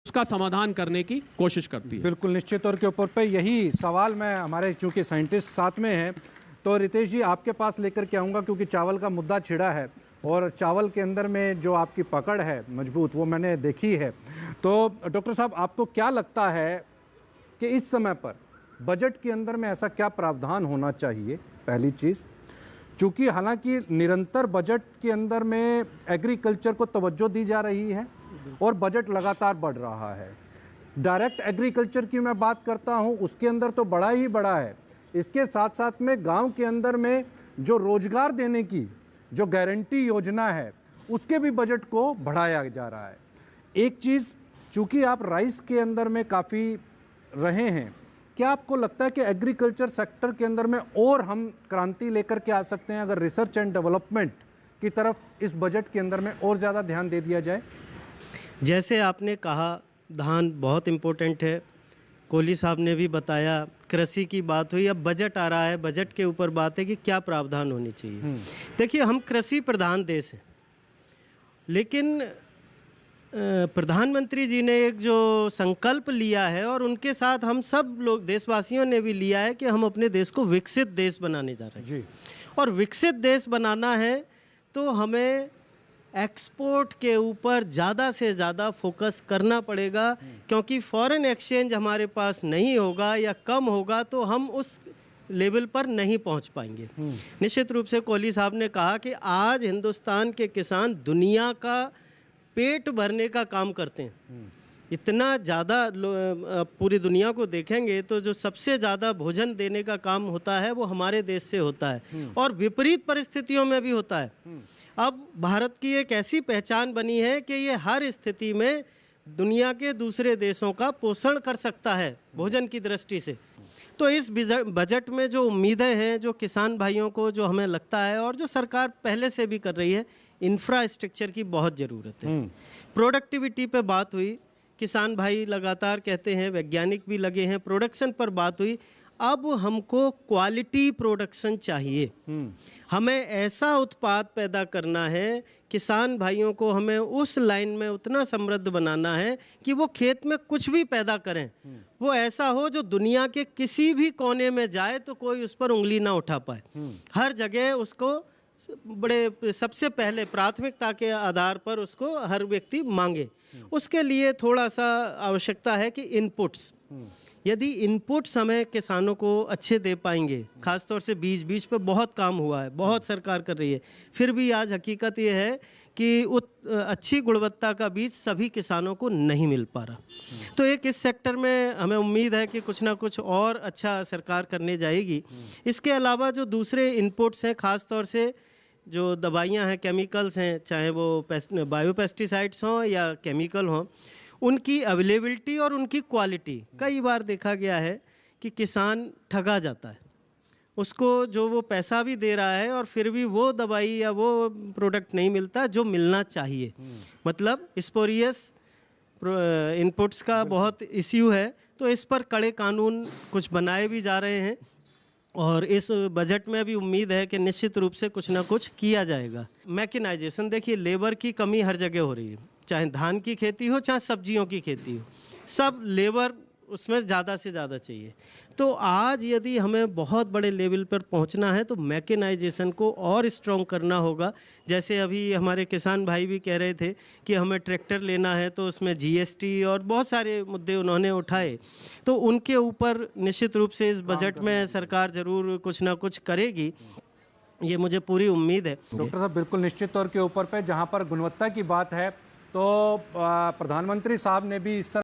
उसका समाधान करने की कोशिश करती है। बिल्कुल निश्चित तौर के ऊपर पे यही सवाल मैं हमारे चूंकि साइंटिस्ट साथ में हैं तो रितेश जी आपके पास लेकर के आऊँगा, क्योंकि चावल का मुद्दा छिड़ा है और चावल के अंदर में जो आपकी पकड़ है मजबूत वो मैंने देखी है। तो डॉक्टर साहब आपको क्या लगता है कि इस समय पर बजट के अंदर में ऐसा क्या प्रावधान होना चाहिए? पहली चीज़, चूँकि हालांकि निरंतर बजट के अंदर में एग्रीकल्चर को तवज्जो दी जा रही है और बजट लगातार बढ़ रहा है। डायरेक्ट एग्रीकल्चर की मैं बात करता हूं, उसके अंदर तो बड़ा ही बड़ा है। इसके साथ साथ में गांव के अंदर में जो रोजगार देने की जो गारंटी योजना है उसके भी बजट को बढ़ाया जा रहा है। एक चीज़, चूँकि आप राइस के अंदर में काफ़ी रहे हैं, क्या आपको लगता है कि एग्रीकल्चर सेक्टर के अंदर में और हम क्रांति लेकर के आ सकते हैं अगर रिसर्च एंड डेवलपमेंट की तरफ इस बजट के अंदर में और ज़्यादा ध्यान दे दिया जाए? जैसे आपने कहा धान बहुत इम्पोर्टेंट है, कोहली साहब ने भी बताया, कृषि की बात हुई, अब बजट आ रहा है, बजट के ऊपर बात है कि क्या प्रावधान होनी चाहिए। देखिए हम कृषि प्रधान देश हैं, लेकिन प्रधानमंत्री जी ने एक जो संकल्प लिया है और उनके साथ हम सब लोग देशवासियों ने भी लिया है कि हम अपने देश को विकसित देश बनाने जा रहे हैं जी। और विकसित देश बनाना है तो हमें एक्सपोर्ट के ऊपर ज़्यादा से ज़्यादा फोकस करना पड़ेगा, क्योंकि फॉरेन एक्सचेंज हमारे पास नहीं होगा या कम होगा तो हम उस लेवल पर नहीं पहुंच पाएंगे। निश्चित रूप से कोहली साहब ने कहा कि आज हिंदुस्तान के किसान दुनिया का पेट भरने का काम करते हैं। इतना ज़्यादा पूरी दुनिया को देखेंगे तो जो सबसे ज़्यादा भोजन देने का काम होता है वो हमारे देश से होता है और विपरीत परिस्थितियों में भी होता है। अब भारत की एक ऐसी पहचान बनी है कि ये हर स्थिति में दुनिया के दूसरे देशों का पोषण कर सकता है भोजन की दृष्टि से। तो इस बजट में जो उम्मीदें हैं, जो किसान भाइयों को जो हमें लगता है और जो सरकार पहले से भी कर रही है, इंफ्रास्ट्रक्चर की बहुत ज़रूरत है। प्रोडक्टिविटी पे बात हुई, किसान भाई लगातार कहते हैं, वैज्ञानिक भी लगे हैं, प्रोडक्शन पर बात हुई। अब हमको क्वालिटी प्रोडक्शन चाहिए, हमें ऐसा उत्पाद पैदा करना है, किसान भाइयों को हमें उस लाइन में उतना समृद्ध बनाना है कि वो खेत में कुछ भी पैदा करें वो ऐसा हो जो दुनिया के किसी भी कोने में जाए तो कोई उस पर उंगली ना उठा पाए। हर जगह उसको बड़े सबसे पहले प्राथमिकता के आधार पर उसको हर व्यक्ति मांगे। उसके लिए थोड़ा सा आवश्यकता है कि इनपुट्स, यदि इनपुट्स हमें किसानों को अच्छे दे पाएंगे, खासतौर से बीज पे बहुत काम हुआ है, बहुत सरकार कर रही है, फिर भी आज हकीकत ये है कि अच्छी गुणवत्ता का बीज सभी किसानों को नहीं मिल पा रहा। तो एक इस सेक्टर में हमें उम्मीद है कि कुछ ना कुछ और अच्छा सरकार करने जाएगी। इसके अलावा जो दूसरे इनपुट्स हैं, खासतौर से जो दवाइयाँ हैं, केमिकल्स हैं, चाहे वो बायोपेस्टिसाइड्स हों या केमिकल हों, उनकी अवेलेबिलिटी और उनकी क्वालिटी, कई बार देखा गया है कि किसान ठगा जाता है, उसको जो वो पैसा भी दे रहा है और फिर भी वो दवाई या वो प्रोडक्ट नहीं मिलता जो मिलना चाहिए। मतलब स्पोरियस इनपुट्स का बहुत इश्यू है, तो इस पर कड़े कानून कुछ बनाए भी जा रहे हैं और इस बजट में भी उम्मीद है कि निश्चित रूप से कुछ ना कुछ किया जाएगा। मैकेनाइजेशन, देखिए लेबर की कमी हर जगह हो रही है, चाहे धान की खेती हो चाहे सब्जियों की खेती हो, सब लेबर उसमें ज़्यादा से ज़्यादा चाहिए। तो आज यदि हमें बहुत बड़े लेवल पर पहुंचना है तो मैकेनाइजेशन को और स्ट्रॉन्ग करना होगा। जैसे अभी हमारे किसान भाई भी कह रहे थे कि हमें ट्रैक्टर लेना है तो उसमें जीएसटी और बहुत सारे मुद्दे उन्होंने उठाए, तो उनके ऊपर निश्चित रूप से इस बजट में सरकार ज़रूर कुछ ना कुछ करेगी, ये मुझे पूरी उम्मीद है। डॉक्टर साहब बिल्कुल निश्चित तौर के ऊपर पे जहाँ पर गुणवत्ता की बात है तो प्रधानमंत्री साहब ने भी इस तरह